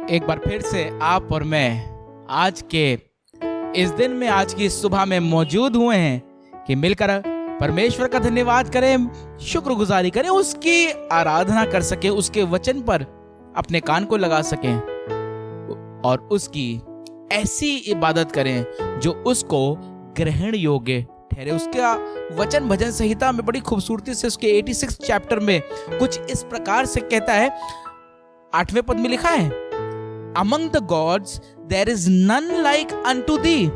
एक बार फिर से आप और मैं आज के इस दिन में, आज की सुबह में मौजूद हुए हैं कि मिलकर परमेश्वर का धन्यवाद करें, शुक्रगुजारी करें, उसकी आराधना कर सके, उसके वचन पर अपने कान को लगा सकें और उसकी ऐसी इबादत करें जो उसको ग्रहण योग्य ठहरे। उसका वचन भजन संहिता में बड़ी खूबसूरती से उसके 86 चैप्टर में कुछ इस प्रकार से कहता है, 8वें पद में लिखा है, Among the gods there is none like unto thee,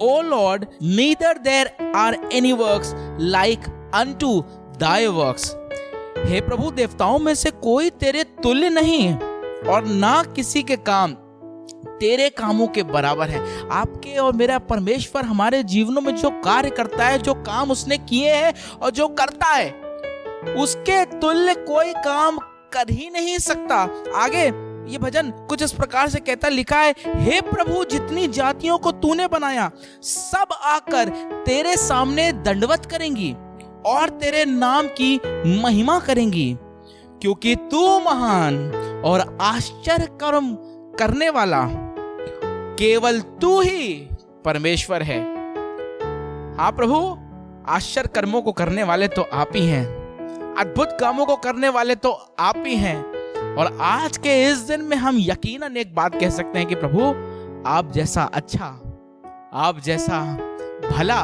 O Lord, neither there are any works like unto thy works। हे प्रभु, देवताओं में से कोई तेरे तुल्य नहीं और ना किसी के काम तेरे कामों के बराबर है। आपके और मेरा परमेश्वर हमारे जीवनों में जो कार्य करता है, जो काम उसने किए हैं और जो करता है, उसके तुल्य कोई काम कर ही नहीं सकता। आगे ये भजन कुछ इस प्रकार से कहता, लिखा है, हे प्रभु, जितनी जातियों को तूने बनाया सब आकर तेरे सामने दंडवत करेंगी और तेरे नाम की महिमा करेंगी, क्योंकि तू महान और आश्चर्य कर्म करने वाला केवल तू ही परमेश्वर है। हाँ प्रभु, आश्चर्य कर्मों को करने वाले तो आप ही हैं, अद्भुत कामों को करने वाले तो आप ही हैं। और आज के इस दिन में हम यकीनन एक बात कह सकते हैं कि प्रभु, आप जैसा अच्छा, आप जैसा भला,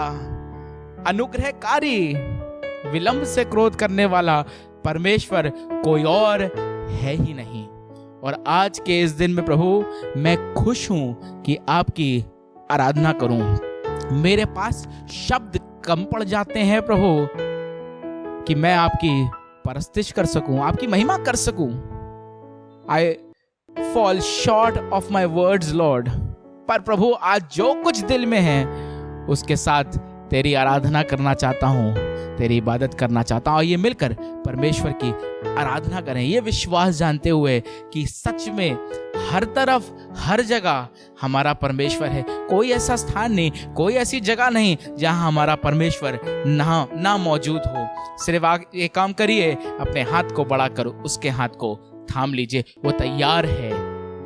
अनुग्रहकारी, विलंब से क्रोध करने वाला परमेश्वर कोई और है ही नहीं। और आज के इस दिन में प्रभु, मैं खुश हूं कि आपकी आराधना करूं। मेरे पास शब्द कम पड़ जाते हैं प्रभु कि मैं आपकी परस्तिश कर सकूं, आपकी महिमा कर सकूं। I fall short of my words, Lord। पर प्रभु, आज जो कुछ दिल में है उसके साथ तेरी आराधना करना चाहता हूँ, तेरी इबादत करना चाहता हूँ। ये मिलकर परमेश्वर की आराधना करें, ये विश्वास जानते हुए कि सच में हर तरफ, हर जगह हमारा परमेश्वर है। कोई ऐसा स्थान नहीं, कोई ऐसी जगह नहीं जहाँ हमारा परमेश्वर ना मौजूद हो। सिर्फ ये काम करिए, अपने हाथ को बढ़ा कर उसके हाथ को थाम लीजिए, वो तैयार है।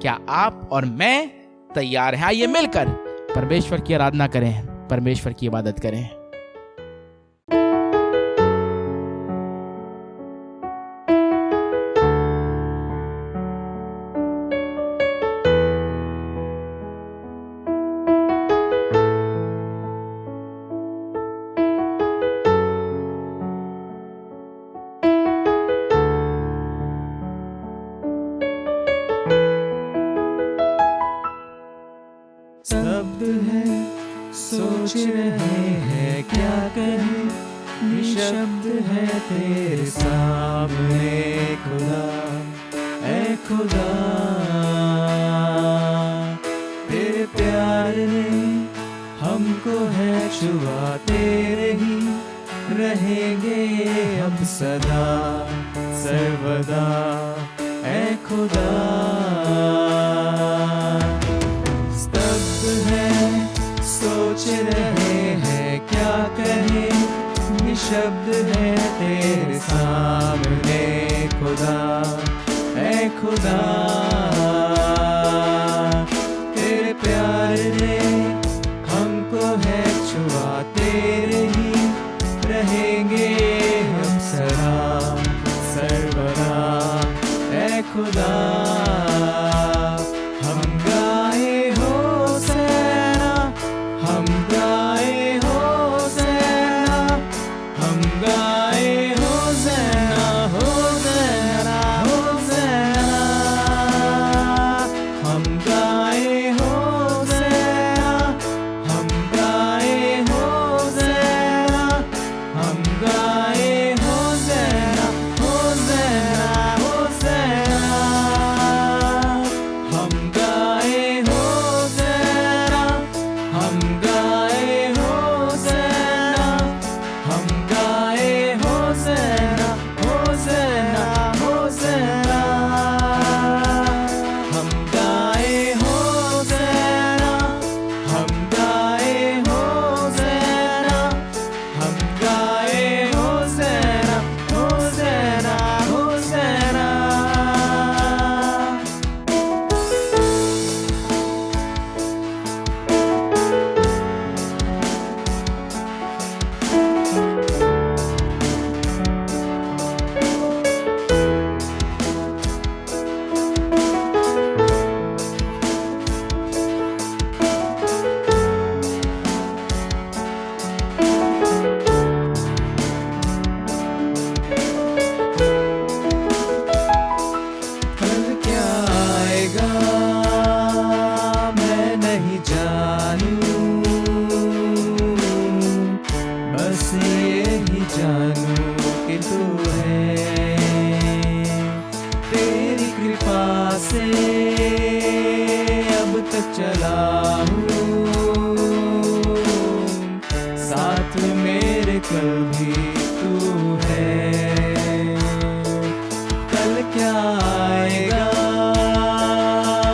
क्या आप और मैं तैयार हैं? आइए मिलकर परमेश्वर की आराधना करें, परमेश्वर की इबादत करें। शब्द है, सोच रहे हैं क्या कहें, निशब्द है तेरे सामने खुदा, ऐ खुदा। तेरे प्यार ने हमको है छुआ, तेरे ही रहेंगे हम सदा सर्वदा, ऐ खुदा। सोच रहे हैं क्या कहें, निशब्द है तेरे सामने खुदा, ऐ खुदा। तेरे प्यार ने हमको है छुआ, तेरे ही रहेंगे हम सदा सर्वदा, ऐ खुदा। से अब तक चला हूँ, साथ मेरे कल भी तू है। कल क्या आएगा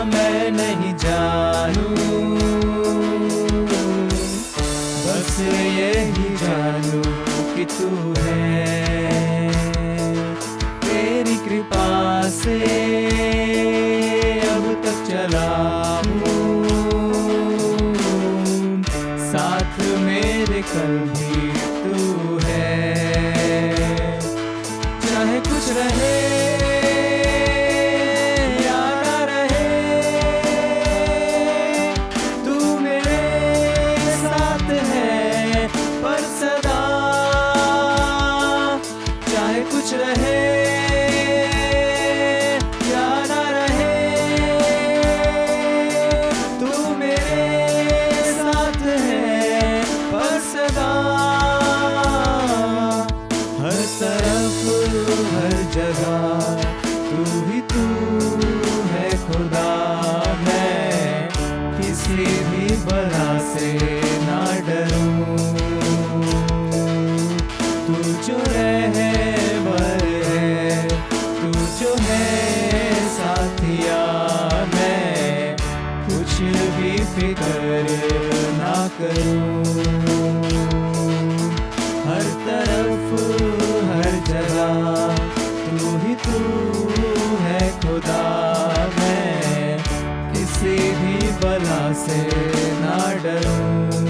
मैं नहीं जानूं, बस यही जानूं कि तू है। तेरी कृपा से अब तक चला हूँ, साथ मेरे कल भी तू है। चाहे कुछ रहे या ना रहे, तू मेरे साथ है पर सदा। चाहे कुछ रहे या ना रहे, तू मेरे साथ है पर सदा। हर तरफ हर जगह तू ही तू है खुदा। मैं किसी भी बला से ना डरूं, तू जो रहबर है, तू जो है साथिया। मैं कुछ भी फिक्र ना करूं, हर तरफ हर जगह तू ही तू है खुदा। मैं किसी भी बला से ना डरूं,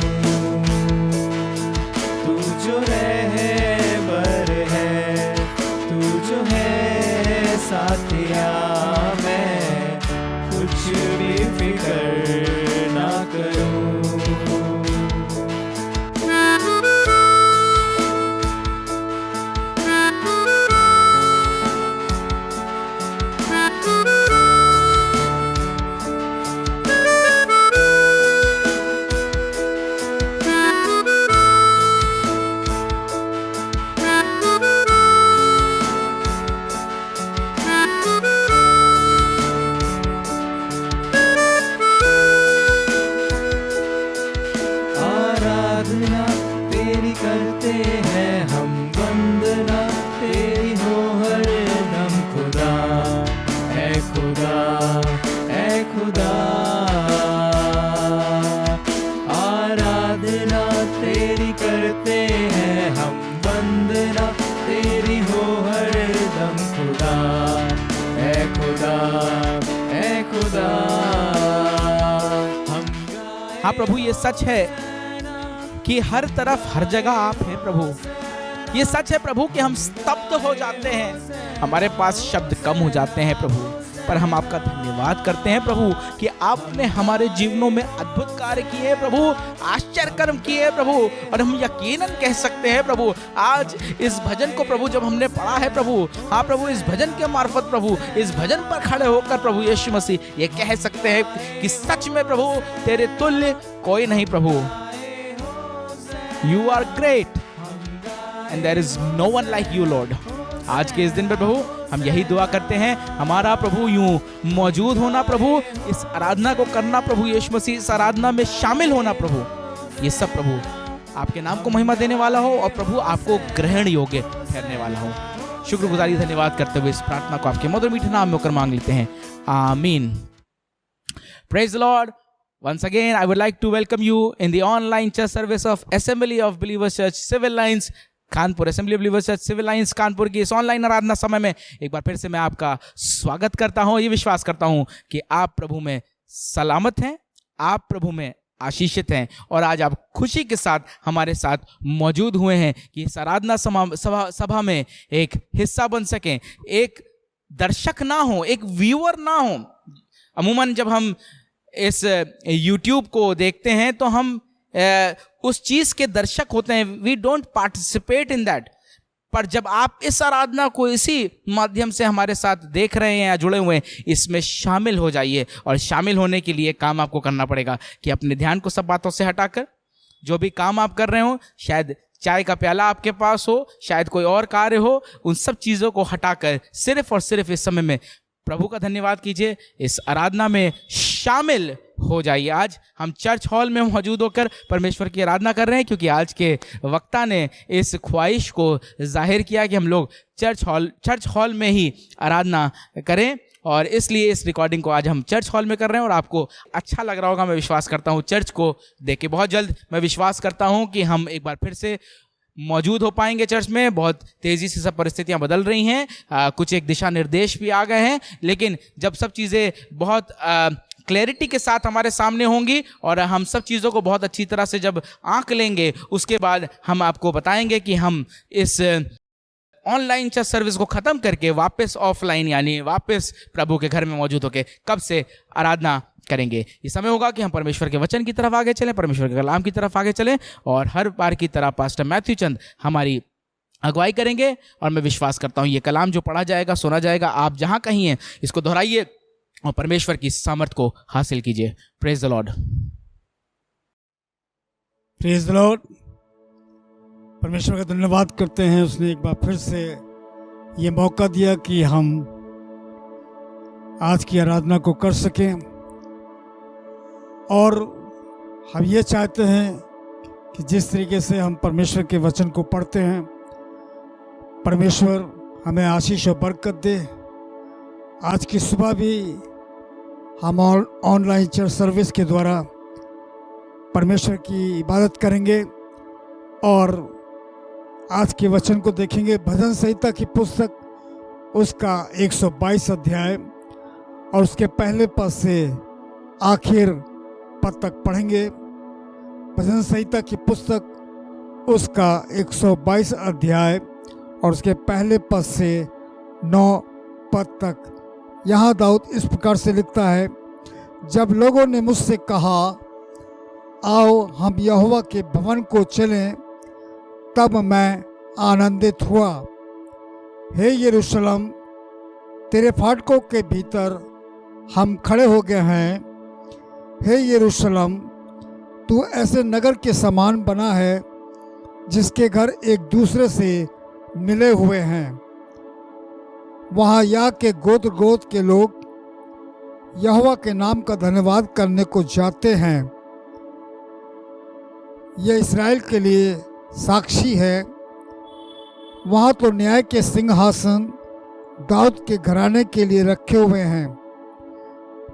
तू जो रहबर है, तू जो है साथिया। मैं कुछ भी फिक्र ना करूं। आराधना तेरी करते हैं हम, वंदना तेरी हो हर दम खुदा। ऐ खुदा, ऐ खुदा, आराधना तेरी करते हैं हम, वंदना तेरी हो हर दम खुदा। ऐ खुदा, ऐ खुदा। हाँ प्रभु, ये सच है कि हर तरफ हर जगह आप हैं प्रभु। ये सच है प्रभु कि हम स्तब्ध हो जाते हैं, हमारे पास शब्द कम हो जाते हैं प्रभु, पर हम आपका धन्यवाद करते हैं प्रभु कि आपने हमारे जीवनों में अद्भुत कार्य किए हैं प्रभु, आश्चर्य कर्म किए हैं प्रभु। और हम यकीनन कह सकते हैं प्रभु, आज इस भजन को प्रभु जब हमने पढ़ा है प्रभु, हाँ प्रभु, इस भजन के मार्फत प्रभु, इस भजन पर खड़े होकर प्रभु यीशु मसीह ये कह सकते हैं कि सच में प्रभु तेरे तुल्य कोई नहीं प्रभु। You are great and there is no one like you Lord। आज के इस दिन पर प्रभु हम यही दुआ करते हैं, हमारा प्रभु यूं मौजूद होना प्रभु, इस आराधना को करना प्रभु यीशु मसीह, इस आराधना में शामिल होना प्रभु, ये सब प्रभु आपके नाम को महिमा देने वाला हो और प्रभु आपको ग्रहण योग्य ठहरने वाला हो। शुक्रगुजारी धन्यवाद करते हुए इस प्रार्थना को आपके मधुर मीठे नाम में होकर मांग लेते हैं, आमीन। Praise the Lord। Once again, I would like to welcome you in the online church service of Assembly of Believers Church Civil Lines Kanpur. Assembly of Believers Church Civil Lines Kanpur की इस ऑनलाइन आराधना समय में एक बार फिर से मैं आपका स्वागत करता हूं। ये विश्वास करता हूं कि आप प्रभु में सलामत हैं, आप प्रभु में आशीषित हैं और आज आप खुशी के साथ हमारे साथ मौजूद हुए हैं कि इस आराधना सभा में एक हिस्सा बन सकें, एक दर्शक ना हो, एक व्यूअर ना हो। अमूमन जब हम इस YouTube को देखते हैं तो हम उस चीज़ के दर्शक होते हैं, we don't participate in that. पर जब आप इस आराधना को इसी माध्यम से हमारे साथ देख रहे हैं या जुड़े हुए हैं, इसमें शामिल हो जाइए। और शामिल होने के लिए काम आपको करना पड़ेगा कि अपने ध्यान को सब बातों से हटाकर, जो भी काम आप कर रहे हो, शायद चाय का प्याला आपके पास हो, शायद कोई और कार्य हो, उन सब चीज़ों को हटाकर सिर्फ और सिर्फ इस समय में प्रभु का धन्यवाद कीजिए, इस आराधना में शामिल हो जाइए। आज हम चर्च हॉल में मौजूद होकर परमेश्वर की आराधना कर रहे हैं, क्योंकि आज के वक्ता ने इस ख्वाहिश को जाहिर किया कि हम लोग चर्च हॉल में ही आराधना करें, और इसलिए इस रिकॉर्डिंग को आज हम चर्च हॉल में कर रहे हैं। और आपको अच्छा लग रहा होगा, मैं विश्वास करता हूँ, चर्च को देख के। बहुत जल्द मैं विश्वास करता हूँ कि हम एक बार फिर से मौजूद हो पाएंगे चर्च में। बहुत तेज़ी से सब परिस्थितियां बदल रही हैं, कुछ एक दिशा निर्देश भी आ गए हैं, लेकिन जब सब चीज़ें बहुत क्लैरिटी के साथ हमारे सामने होंगी और हम सब चीज़ों को बहुत अच्छी तरह से जब आंक लेंगे, उसके बाद हम आपको बताएंगे कि हम इस ऑनलाइन चर्च सर्विस को ख़त्म करके वापस ऑफलाइन यानी वापस प्रभु के घर में मौजूद होकर कब से आराधना करेंगे। ये समय होगा कि हम परमेश्वर के वचन की तरफ आगे चलें, परमेश्वर के कलाम की तरफ आगे चलें, और हर बार की तरह पास्टर मैथ्यू चंद हमारी अगुवाई करेंगे। और मैं विश्वास करता हूँ ये कलाम जो पढ़ा जाएगा, सुना जाएगा, आप जहाँ कहीं हैं इसको दोहराइए और परमेश्वर की सामर्थ को हासिल कीजिए। Praise the Lord. Praise the Lord. परमेश्वर का धन्यवाद करते हैं, उसने एक बार फिर से ये मौका दिया कि हम आज की आराधना को कर सकें। और हम ये चाहते हैं कि जिस तरीके से हम परमेश्वर के वचन को पढ़ते हैं, परमेश्वर हमें आशीष और बरकत दे। आज की सुबह भी हम ऑनलाइन चर्च सर्विस के द्वारा परमेश्वर की इबादत करेंगे और आज के वचन को देखेंगे। भजन संहिता की पुस्तक उसका 122 अध्याय और उसके पहले पद से आखिर पद तक पढ़ेंगे। भजन संहिता की पुस्तक उसका 122 अध्याय और उसके पहले पद से 9 पद तक। यहाँ दाऊद इस प्रकार से लिखता है, जब लोगों ने मुझसे कहा आओ हम यहोवा के भवन को चलें, तब मैं आनंदित हुआ। हे यरूशलेम, तेरे फाटकों के भीतर हम खड़े हो गए हैं। हे यरूशलेम, तू ऐसे नगर के समान बना है जिसके घर एक दूसरे से मिले हुए हैं। वहाँ या के गोत्र गोत्र के लोग यहोवा के नाम का धन्यवाद करने को जाते हैं। यह इस्राएल के लिए साक्षी है। वहाँ तो न्याय के सिंहासन दाऊद के घराने के लिए रखे हुए हैं।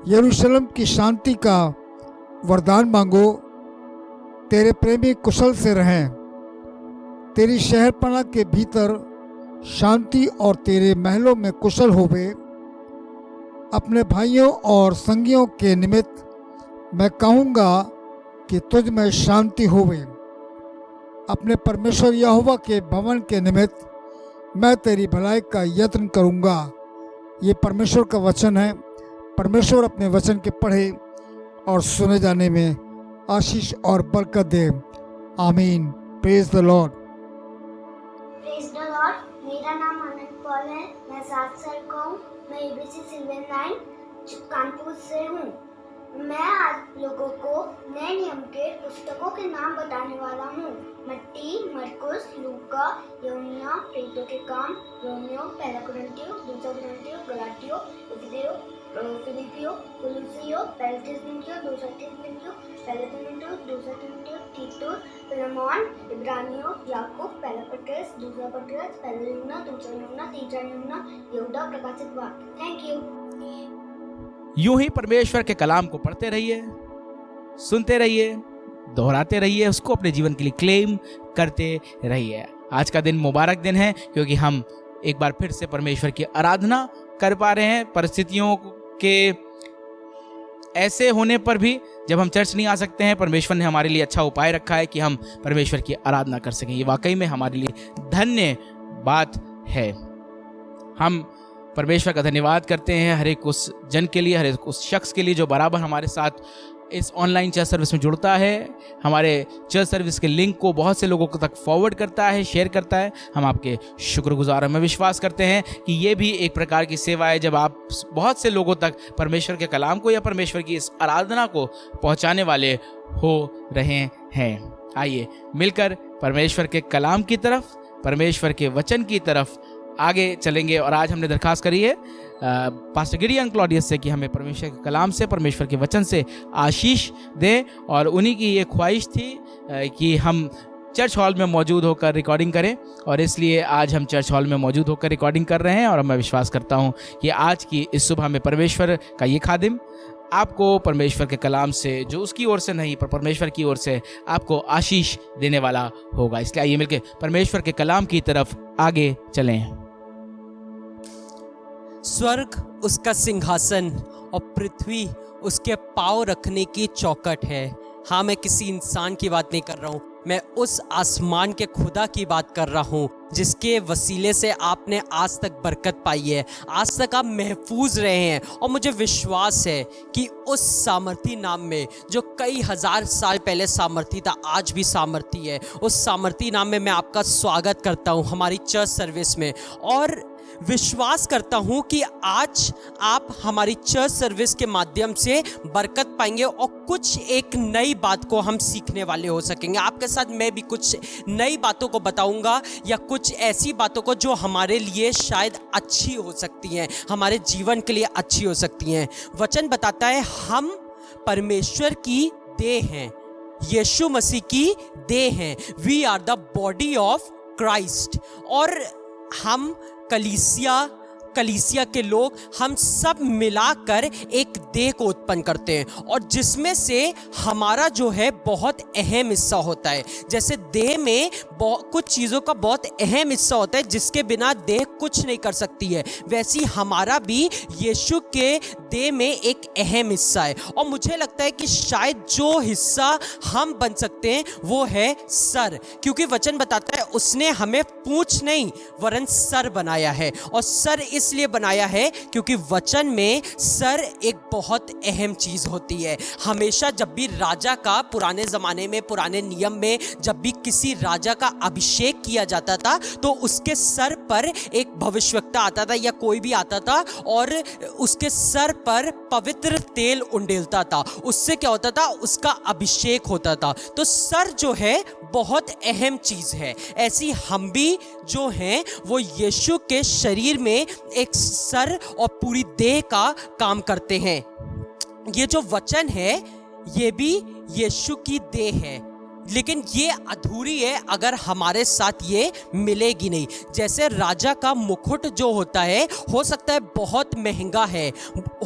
यरूशलेम की शांति का वरदान मांगो, तेरे प्रेमी कुशल से रहें। तेरी शहरपनाह के भीतर शांति और तेरे महलों में कुशल होवे। अपने भाइयों और संगियों के निमित्त मैं कहूँगा कि तुझ में शांति होवे। अपने परमेश्वर यहोवा के भवन के निमित्त मैं तेरी भलाई का यत्न करूँगा। ये परमेश्वर का वचन है। परमेश्वर अपने वचन के पढ़े और सुने जाने में आशीष और बरकत दे। आमीन। Praise the Lord. Praise the Lord. मेरा नाम आनंद पॉल है। मैं 7 साल का हूँ। मैं एबीसी सिल्वर लाइन कानपुर से हूँ। मैं आज लोगों को नए नियम के पुस्तकों के नाम बताने वाला हूँ। मत्ती, मरकुस, लूका, यूहन्ना, प्रेरितों के काम, रोमियो, पहला कुरिन्थियों, दूसरा कुरिन्थियों, गलातियों, इफिसियों, फिलिपियों, कुलुसियों, पहला थिस्सलुनीकियों, दूसरा थिस्सलुनीकियों, पहला तीमुथियों, दूसरा तीमुथियों, तीतुस, फिलेमोन, इब्रानियों, याकूब, पहला पतरस, दूसरा पतरस, पहला यूहन्ना, दूसरा यूहन्ना, तीसरा यूहन्ना, यहूदा, प्रकाशित वाक्य। Thank you. यूं ही परमेश्वर के कलाम को पढ़ते रहिए, सुनते रहिए, दोहराते रहिए, उसको अपने जीवन के लिए क्लेम करते रहिए। आज का दिन मुबारक दिन है, क्योंकि हम एक बार फिर से परमेश्वर की आराधना कर पा रहे हैं। परिस्थितियों के ऐसे होने पर भी जब हम चर्च नहीं आ सकते हैं, परमेश्वर ने हमारे लिए अच्छा उपाय रखा है कि हम परमेश्वर की आराधना कर सकें। ये वाकई में हमारे लिए धन्य बात है। हम परमेश्वर का धन्यवाद करते हैं हर एक उस जन के लिए, हर एक उस शख्स के लिए जो बराबर हमारे साथ इस ऑनलाइन चर्च सर्विस में जुड़ता है, हमारे चर्च सर्विस के लिंक को बहुत से लोगों तक फॉरवर्ड करता है, शेयर करता है। हम आपके शुक्रगुजार हैं। मैं विश्वास करते हैं कि ये भी एक प्रकार की सेवा है, जब आप बहुत से लोगों तक परमेश्वर के कलाम को या परमेश्वर की इस आराधना को पहुंचाने वाले हो रहे हैं। आइए मिलकर परमेश्वर के कलाम की तरफ, परमेश्वर के वचन की तरफ आगे चलेंगे। और आज हमने दरख्वास्त करी है पास्टर गिडियन क्लॉडियस से कि हमें परमेश्वर के कलाम से, परमेश्वर के वचन से आशीष दें। और उन्हीं की ये ख्वाहिश थी कि हम चर्च हॉल में मौजूद होकर रिकॉर्डिंग करें, और इसलिए आज हम चर्च हॉल में मौजूद होकर रिकॉर्डिंग कर रहे हैं। और मैं विश्वास करता हूं कि आज की इस सुबह में परमेश्वर का ये खादिम आपको परमेश्वर के कलाम से, जो उसकी ओर से नहीं पर परमेश्वर की ओर से, आपको आशीष देने वाला होगा। इसलिए आइए मिलकर परमेश्वर के कलाम की तरफ आगे चलें। स्वर्ग उसका सिंहासन और पृथ्वी उसके पांव रखने की चौखट है। हाँ, मैं किसी इंसान की बात नहीं कर रहा हूँ, मैं उस आसमान के खुदा की बात कर रहा हूँ जिसके वसीले से आपने आज तक बरकत पाई है, आज तक आप महफूज रहे हैं। और मुझे विश्वास है कि उस सामर्थी नाम में, जो कई हजार साल पहले सामर्थी था, आज भी सामर्थी है, उस सामर्थी नाम में मैं आपका स्वागत करता हूँ हमारी चर्च सर्विस में। और विश्वास करता हूँ कि आज आप हमारी चर्च सर्विस के माध्यम से बरकत पाएंगे और कुछ एक नई बात को हम सीखने वाले हो सकेंगे। आपके साथ मैं भी कुछ नई बातों को बताऊंगा, या कुछ ऐसी बातों को जो हमारे लिए शायद अच्छी हो सकती हैं, हमारे जीवन के लिए अच्छी हो सकती हैं। वचन बताता है हम परमेश्वर की देह हैं, यीशु मसीह की देह हैं। We are the body of Christ. और हम कलीसिया के लोग, हम सब मिलाकर एक देह को उत्पन्न करते हैं, और जिसमें से हमारा जो है बहुत अहम हिस्सा होता है। जैसे देह में कुछ चीज़ों का बहुत अहम हिस्सा होता है जिसके बिना देह कुछ नहीं कर सकती है, वैसी हमारा भी यीशु के देह में एक अहम हिस्सा है। और मुझे लगता है कि शायद जो हिस्सा हम बन सकते हैं वो है सर, क्योंकि वचन बताता है उसने हमें पूंछ नहीं वरन सर बनाया है। और सर इसलिए बनाया है क्योंकि वचन में सर एक बहुत अहम चीज़ होती है। हमेशा जब भी राजा का, पुराने ज़माने में, पुराने नियम में, जब भी किसी राजा का अभिषेक किया जाता था तो उसके सर पर एक भविष्यवक्ता आता था या कोई भी आता था और उसके सर पर पवित्र तेल उंडेलता था। उससे क्या होता था? उसका अभिषेक होता था। तो सर जो है बहुत अहम चीज़ है। ऐसी हम भी जो हैं वो यीशु के शरीर में एक सर और पूरी देह का काम करते हैं। ये जो वचन है ये भी यीशु की देह है, लेकिन ये अधूरी है अगर हमारे साथ ये मिलेगी नहीं। जैसे राजा का मुकुट जो होता है, हो सकता है बहुत महंगा है,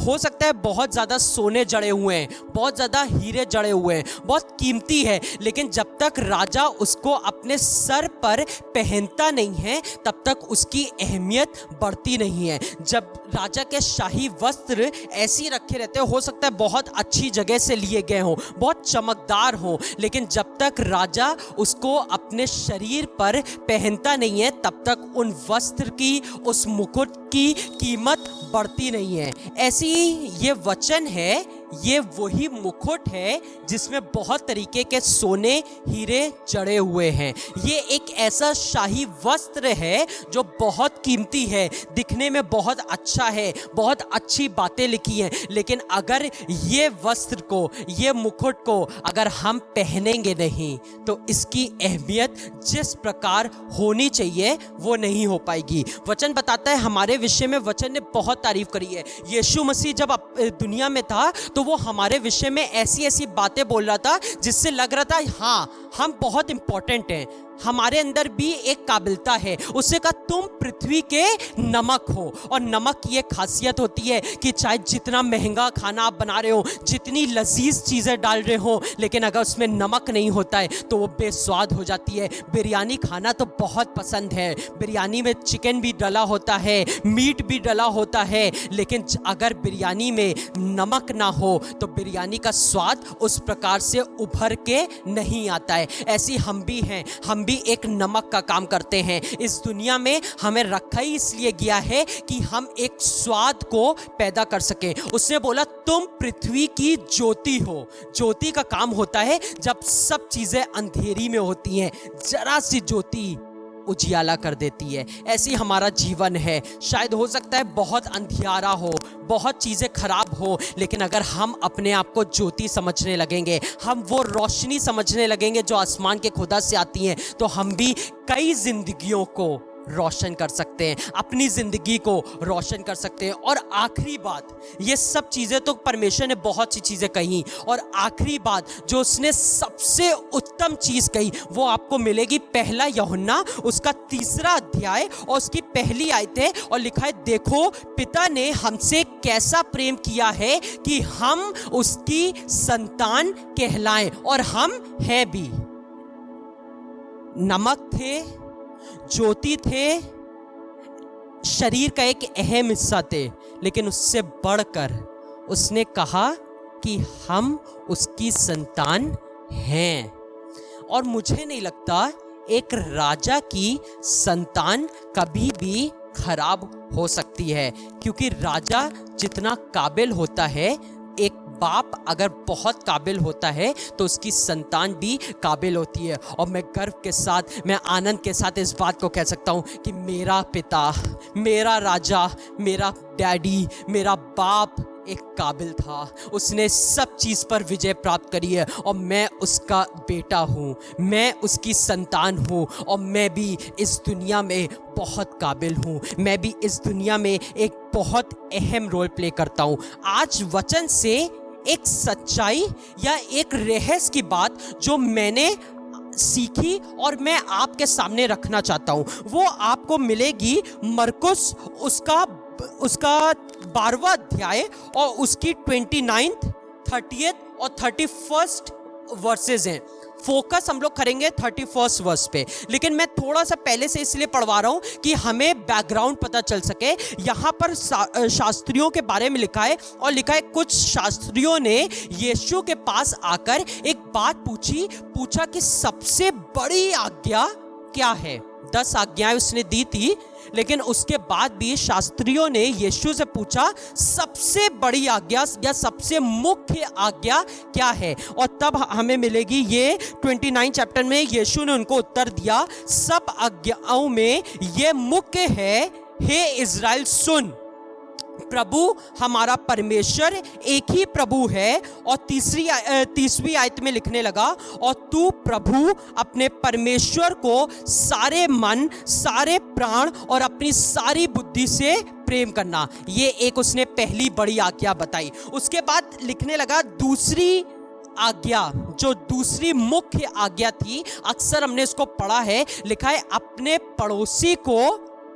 हो सकता है बहुत ज़्यादा सोने जड़े हुए हैं, बहुत ज़्यादा हीरे जड़े हुए हैं, बहुत कीमती है, लेकिन जब तक राजा उसको अपने सर पर पहनता नहीं है तब तक उसकी अहमियत बढ़ती नहीं है। जब राजा के शाही वस्त्र ऐसे ही रखे रहते हैं, हो सकता है बहुत अच्छी जगह से लिए गए हों, बहुत चमकदार हों, लेकिन जब तक राजा उसको अपने शरीर पर पहनता नहीं है तब तक उन वस्त्र की, उस मुकुट की कीमत बढ़ती नहीं है। ऐसी ये वचन है, ये वही मुकुट है जिसमें बहुत तरीके के सोने हीरे जड़े हुए हैं। ये एक ऐसा शाही वस्त्र है जो बहुत कीमती है, दिखने में बहुत अच्छा है, बहुत अच्छी बातें लिखी हैं, लेकिन अगर ये वस्त्र को, ये मुकुट को अगर हम पहनेंगे नहीं तो इसकी अहमियत जिस प्रकार होनी चाहिए वो नहीं हो पाएगी। वचन बताता है, हमारे विषय में वचन ने बहुत तारीफ करी है। यीशु मसीह जब दुनिया में था तो वो हमारे विषय में ऐसी ऐसी बातें बोल रहा था जिससे लग रहा था हाँ हम बहुत इंपॉर्टेंट हैं, हमारे अंदर भी एक काबिलता है। उससे कहा तुम पृथ्वी के नमक हो, और नमक की एक खासियत होती है कि चाहे जितना महंगा खाना आप बना रहे हो, जितनी लजीज चीज़ें डाल रहे हो, लेकिन अगर उसमें नमक नहीं होता है तो वो बेस्वाद हो जाती है। बिरयानी खाना तो बहुत पसंद है, बिरयानी में चिकन भी डला होता है, मीट भी डला होता है, लेकिन अगर बिरयानी में नमक ना हो तो बिरयानी का स्वाद उस प्रकार से उभर के नहीं आता है। ऐसी हम भी हैं, हम भी एक नमक का काम करते हैं। इस दुनिया में हमें रखा ही इसलिए गया है कि हम एक स्वाद को पैदा कर सकें। उसने बोला तुम पृथ्वी की ज्योति हो। ज्योति का काम होता है जब सब चीजें अंधेरी में होती हैं, जरा सी ज्योति उजियाला कर देती है। ऐसी हमारा जीवन है। शायद हो सकता है बहुत अंधियारा हो, बहुत चीज़ें खराब हो, लेकिन अगर हम अपने आप को ज्योति समझने लगेंगे, हम वो रोशनी समझने लगेंगे जो आसमान के खुदा से आती हैं, तो हम भी कई जिंदगियों को रोशन कर सकते हैं, अपनी ज़िंदगी को रोशन कर सकते हैं। और आखिरी बात, ये सब चीज़ें तो परमेश्वर ने बहुत सी चीज़ें कही, और आखिरी बात जो उसने सबसे उत्तम चीज़ कही वो आपको मिलेगी 1 यूहन्ना उसका 3 अध्याय और उसकी पहली आयत है, और लिखा है, देखो पिता ने हमसे कैसा प्रेम किया है कि हम उसकी संतान कहलाएं, और हम हैं भी। नमक थे, ज्योति थे, शरीर का एक अहम हिस्सा थे, लेकिन उससे बढ़कर उसने कहा कि हम उसकी संतान हैं। और मुझे नहीं लगता एक राजा की संतान कभी भी खराब हो सकती है, क्योंकि राजा जितना काबिल होता है, एक बाप अगर बहुत काबिल होता है तो उसकी संतान भी काबिल होती है। और मैं गर्व के साथ, मैं आनंद के साथ इस बात को कह सकता हूँ कि मेरा पिता, मेरा राजा, मेरा डैडी, मेरा बाप एक काबिल था। उसने सब चीज़ पर विजय प्राप्त करी है, और मैं उसका बेटा हूँ, मैं उसकी संतान हूँ, और मैं भी इस दुनिया में बहुत काबिल हूँ। मैं भी इस दुनिया में एक बहुत अहम रोल प्ले करता हूँ। आज वचन से एक सच्चाई या एक रहस्य की बात जो मैंने सीखी और मैं आपके सामने रखना चाहता हूँ, वो आपको मिलेगी मरकुस उसका 12वां अध्याय और उसकी 29th, 30th और 31st वर्सेस हैं। फोकस हम लोग करेंगे 31st वर्स पे, लेकिन मैं थोड़ा सा पहले से इसलिए पढ़वा रहा हूँ कि हमें बैकग्राउंड पता चल सके। यहाँ पर शास्त्रियों के बारे में लिखा है, और लिखा है कुछ शास्त्रियों ने यीशु के पास आकर एक बात पूछा कि सबसे बड़ी आज्ञा क्या है। 10 आज्ञाएं उसने दी थी, लेकिन उसके बाद भी शास्त्रियों ने यीशु से पूछा सबसे बड़ी आज्ञा या सबसे मुख्य आज्ञा क्या है। और तब हमें मिलेगी ये 29 चैप्टर में यीशु ने उनको उत्तर दिया, सब आज्ञाओं में ये मुख्य है, हे इज़राइल सुन, प्रभु हमारा परमेश्वर एक ही प्रभु है। और 30वीं आयत में लिखने लगा, और तू प्रभु अपने परमेश्वर को सारे मन, सारे प्राण और अपनी सारी बुद्धि से प्रेम करना। ये एक उसने पहली बड़ी आज्ञा बताई। उसके बाद लिखने लगा दूसरी आज्ञा, जो दूसरी मुख्य आज्ञा थी, अक्सर हमने इसको पढ़ा है, लिखा है अपने पड़ोसी को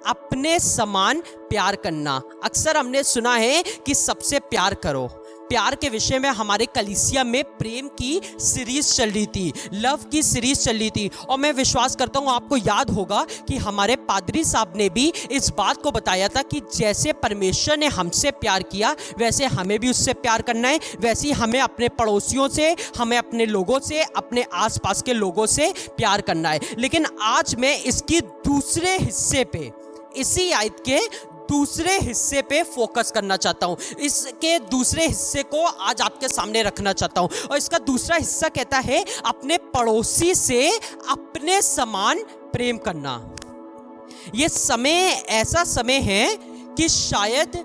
अपने समान प्यार करना। अक्सर हमने सुना है कि सबसे प्यार करो। प्यार के विषय में हमारे कलीसिया में प्रेम की सीरीज चल रही थी, लव की सीरीज चल रही थी। और मैं विश्वास करता हूँ आपको याद होगा कि हमारे पादरी साहब ने भी इस बात को बताया था कि जैसे परमेश्वर ने हमसे प्यार किया, वैसे हमें भी उससे प्यार करना है, वैसे ही हमें अपने पड़ोसियों से, हमें अपने लोगों से, अपने आसपास के लोगों से प्यार करना है। लेकिन आज मैं इसकी दूसरे हिस्से पे, इसी आयत के दूसरे हिस्से पे फोकस करना चाहता हूँ। इसके दूसरे हिस्से को आज आपके सामने रखना चाहता हूँ। और इसका दूसरा हिस्सा कहता है अपने पड़ोसी से अपने समान प्रेम करना। ये समय ऐसा समय है कि शायद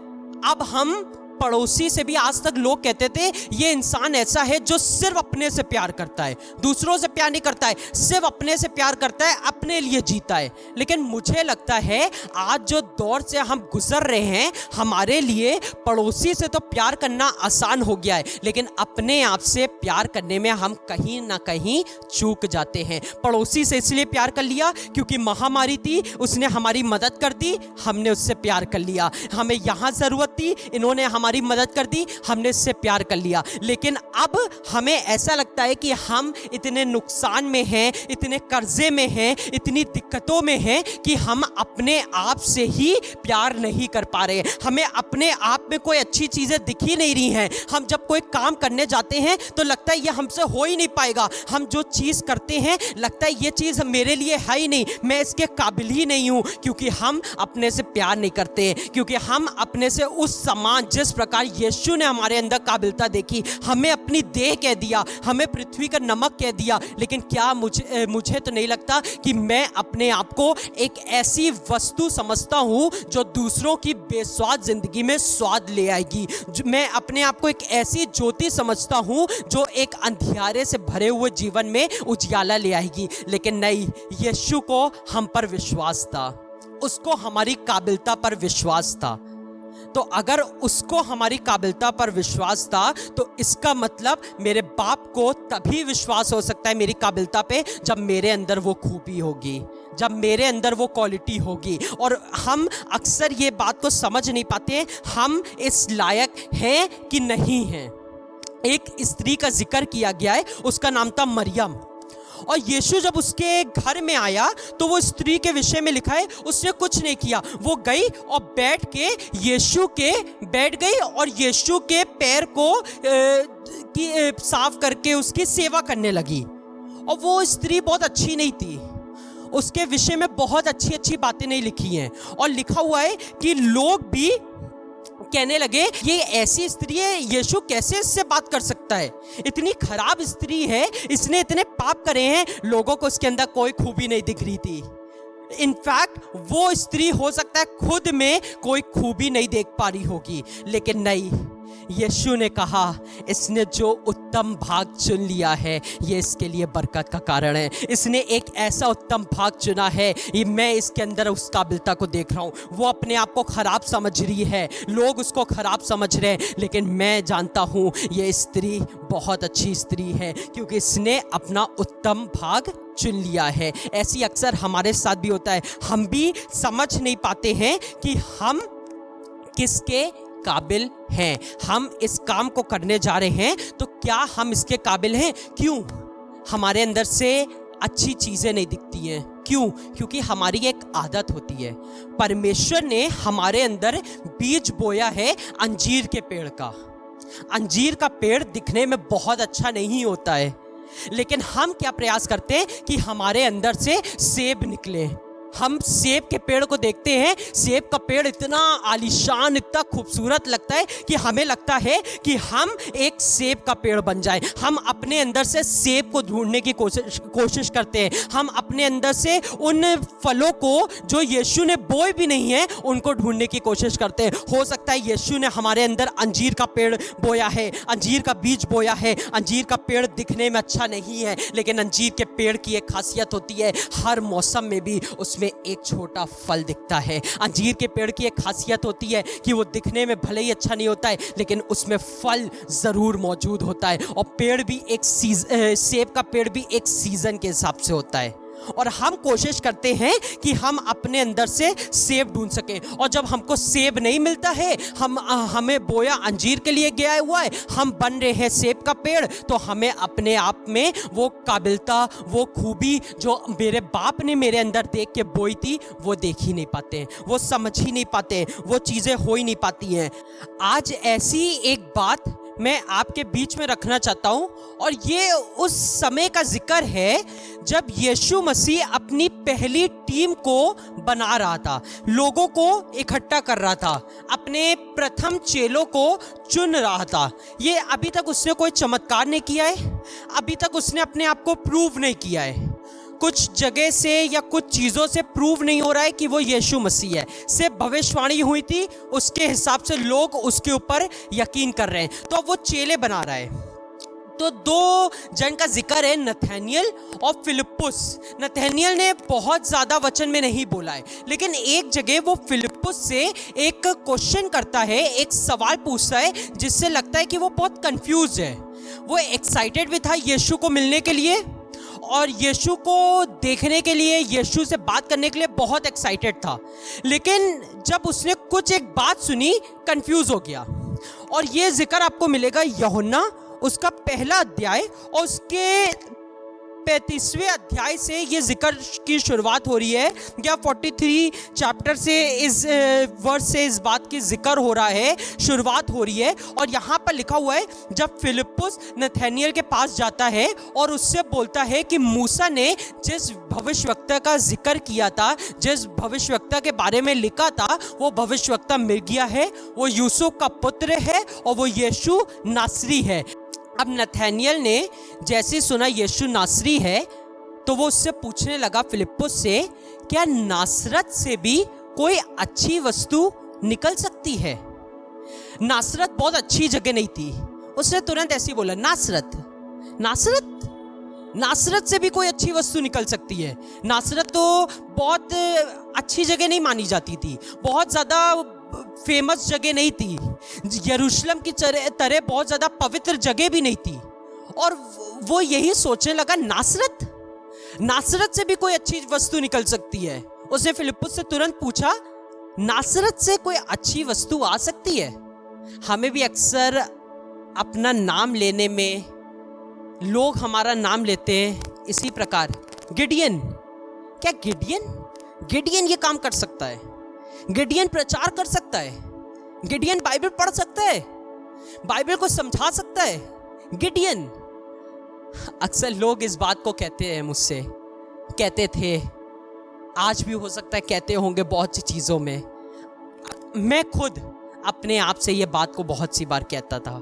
अब हम पड़ोसी से भी, आज तक लोग कहते थे ये इंसान ऐसा है जो सिर्फ अपने से प्यार करता है, दूसरों से प्यार नहीं करता है, सिर्फ अपने से प्यार करता है, अपने लिए जीता है। लेकिन मुझे लगता है आज जो दौर से हम गुजर रहे हैं, हमारे लिए पड़ोसी से तो प्यार करना आसान हो गया है, लेकिन अपने आप से प्यार करने में हम कहीं ना कहीं चूक जाते हैं। पड़ोसी से इसलिए प्यार कर लिया क्योंकि महामारी थी, उसने हमारी मदद कर दी, हमने उससे प्यार कर लिया। हमें यहाँ ज़रूरत थी, इन्होंने हमारी मदद कर दी, हमने इससे प्यार कर लिया। लेकिन अब हमें ऐसा लगता है कि हम इतने नुकसान में हैं, इतने कर्जे में हैं, इतनी दिक्कतों में हैं कि हम अपने आप से ही प्यार नहीं कर पा रहे। हमें अपने आप में कोई अच्छी चीज़ें दिख ही नहीं रही हैं। हम जब कोई काम करने जाते हैं तो लगता है ये हमसे हो ही नहीं पाएगा। हम जो चीज़ करते हैं लगता है ये चीज़ मेरे लिए है ही नहीं, मैं इसके काबिल ही नहीं हूँ, क्योंकि हम अपने से प्यार नहीं करते, क्योंकि हम अपने से उस समान, जिस प्रकार यीशु ने हमारे अंदर काबिलता देखी, हमें अपनी देह कह दिया, हमें पृथ्वी का नमक कह दिया। लेकिन क्या मुझे तो नहीं लगता कि मैं अपने आप को एक ऐसी वस्तु समझता हूँ जो दूसरों की बेस्वाद जिंदगी में स्वाद ले आएगी। मैं अपने आप को एक ऐसी ज्योति समझता हूँ जो एक अंधियारे से भरे हुए जीवन में उजियाला ले आएगी। लेकिन नहीं, यीशु को हम पर विश्वास था। उसको हमारी काबिलता पर विश्वास था। तो अगर उसको हमारी काबिलता पर विश्वास था तो इसका मतलब मेरे बाप को तभी विश्वास हो सकता है मेरी काबिलता पे जब मेरे अंदर वो खूबी होगी, जब मेरे अंदर वो क्वालिटी होगी। और हम अक्सर ये बात को समझ नहीं पाते, हम इस लायक हैं कि नहीं हैं। एक स्त्री का जिक्र किया गया है, उसका नाम था मरियम, और यीशु जब उसके घर में आया तो वो स्त्री के विषय में लिखा है उसने कुछ नहीं किया, वो गई और बैठ गई और यीशु के पैर को साफ करके उसकी सेवा करने लगी। और वो स्त्री बहुत अच्छी नहीं थी, उसके विषय में बहुत अच्छी अच्छी बातें नहीं लिखी हैं, और लिखा हुआ है कि लोग भी कहने लगे ये ऐसी स्त्री है, यीशु कैसे इससे बात कर सकता है, इतनी खराब स्त्री है, इसने इतने पाप करे हैं। लोगों को उसके अंदर कोई खूबी नहीं दिख रही थी। इनफैक्ट वो स्त्री हो सकता है खुद में कोई खूबी नहीं देख पा रही होगी, लेकिन नहीं, यीशु ने कहा इसने जो उत्तम भाग चुन लिया है ये इसके लिए बरकत का कारण है। इसने एक ऐसा उत्तम भाग चुना है, ये मैं इसके अंदर उस काबिलता को देख रहा हूँ। वो अपने आप को खराब समझ रही है, लोग उसको खराब समझ रहे हैं, लेकिन मैं जानता हूँ ये स्त्री बहुत अच्छी स्त्री है क्योंकि इसने अपना उत्तम भाग चुन लिया है। ऐसी अक्सर हमारे साथ भी होता है, हम भी समझ नहीं पाते हैं कि हम किसके काबिल हैं। हम इस काम को करने जा रहे हैं तो क्या हम इसके काबिल हैं? क्यों? हमारे अंदर से अच्छी चीज़ें नहीं दिखती हैं। क्यों? क्योंकि हमारी एक आदत होती है। परमेश्वर ने हमारे अंदर बीज बोया है अंजीर के पेड़ का। अंजीर का पेड़ दिखने में बहुत अच्छा नहीं होता है, लेकिन हम क्या प्रयास करते हैं कि हमारे अंदर से सेब निकले। हम सेब के पेड़ को देखते हैं, सेब का पेड़ इतना आलीशान, इतना खूबसूरत लगता है कि हमें लगता है कि हम एक सेब का पेड़ बन जाए। हम अपने अंदर से सेब को ढूंढने की कोशिश करते हैं। हम अपने अंदर से उन फलों को जो यीशु ने बोए भी नहीं है उनको ढूंढने की कोशिश करते हैं। हो सकता है यीशु ने हमारे अंदर अंजीर का पेड़ बोया है, अंजीर का बीज बोया है। अंजीर का पेड़ दिखने में अच्छा नहीं है, लेकिन अंजीर के पेड़ की एक खासियत होती है, हर मौसम में भी उसमें एक छोटा फल दिखता है। अंजीर के पेड़ की एक खासियत होती है कि वो दिखने में भले ही अच्छा नहीं होता है, लेकिन उसमें फल जरूर मौजूद होता है। और पेड़ भी एक सेब का पेड़ भी एक सीजन के हिसाब से होता है। और हम कोशिश करते हैं कि हम अपने अंदर से सेब ढूंढ सकें, और जब हमको सेब नहीं मिलता है, हमें बोया अंजीर के लिए गया हुआ है, हम बन रहे हैं सेब का पेड़, तो हमें अपने आप में वो काबिलता, वो खूबी जो मेरे बाप ने मेरे अंदर देख के बोई थी वो देख ही नहीं पाते, वो समझ ही नहीं पाते, वो चीज़ें हो ही नहीं पाती हैं। आज ऐसी एक बात मैं आपके बीच में रखना चाहता हूं, और ये उस समय का जिक्र है जब यीशु मसीह अपनी पहली टीम को बना रहा था, लोगों को इकट्ठा कर रहा था, अपने प्रथम चेलों को चुन रहा था। ये अभी तक उसने कोई चमत्कार नहीं किया है, अभी तक उसने अपने आप को प्रूव नहीं किया है, कुछ जगह से या कुछ चीज़ों से प्रूव नहीं हो रहा है कि वो यीशु मसीह है। सिर्फ भविष्यवाणी हुई थी, उसके हिसाब से लोग उसके ऊपर यकीन कर रहे हैं, तो वो चेले बना रहा है। तो दो जन का जिक्र है, नथानियल और फिलिप्पुस। नथानियल ने बहुत ज़्यादा वचन में नहीं बोला है, लेकिन एक जगह वो फिलिप्पुस से एक क्वेश्चन करता है, एक सवाल पूछता है जिससे लगता है कि वो बहुत कंफ्यूज है। वो एक्साइटेड भी था यीशु को मिलने के लिए और यीशु को देखने के लिए, यीशु से बात करने के लिए बहुत एक्साइटेड था, लेकिन जब उसने कुछ एक बात सुनी कंफ्यूज हो गया। और ये जिक्र आपको मिलेगा यूहन्ना उसका पहला अध्याय और उसके 35वें अध्याय से ये जिक्र की शुरुआत हो रही है, या 43 चैप्टर से इस वर्ष से इस बात की जिक्र हो रहा है, शुरुआत हो रही है। और यहाँ पर लिखा हुआ है, जब फिलिप्पुस नथानियल के पास जाता है और उससे बोलता है कि मूसा ने जिस भविष्यवक्ता का जिक्र किया था, जिस भविष्यवक्ता के बारे में लिखा था, वो भविष्यवक्ता मिल गया है, वो यूसुफ का पुत्र है और वो यीशु नासरी है। अब नथानियल ने जैसे सुना यीशु नासरी है तो वो उससे पूछने लगा फिलिप्पुस से, क्या नासरत से भी कोई अच्छी वस्तु निकल सकती है? नासरत बहुत अच्छी जगह नहीं थी। उसने तुरंत ऐसे ही बोला, नासरत? नासरत नासरत से भी कोई अच्छी वस्तु निकल सकती है। नासरत तो बहुत अच्छी जगह नहीं मानी जाती थी, बहुत ज़्यादा फेमस जगह नहीं थी, यरूशलेम की तरह बहुत ज़्यादा पवित्र जगह भी नहीं थी। और वो यही सोचने लगा, नासरत से भी कोई अच्छी वस्तु निकल सकती है। उसने फिलिप्पुस से तुरंत पूछा, नासरत से कोई अच्छी वस्तु आ सकती है? हमें भी अक्सर अपना नाम लेने में लोग हमारा नाम लेते हैं इसी प्रकार, गिडियन। क्या गिडियन ये काम कर सकता है? गिडियन प्रचार कर सकता है? गिडियन बाइबल पढ़ सकता है? बाइबल को समझा सकता है? गिडियन। अक्सर लोग इस बात को कहते हैं, मुझसे कहते थे, आज भी हो सकता है कहते होंगे बहुत सी चीज़ों में। मैं खुद अपने आप से ये बात को बहुत सी बार कहता था,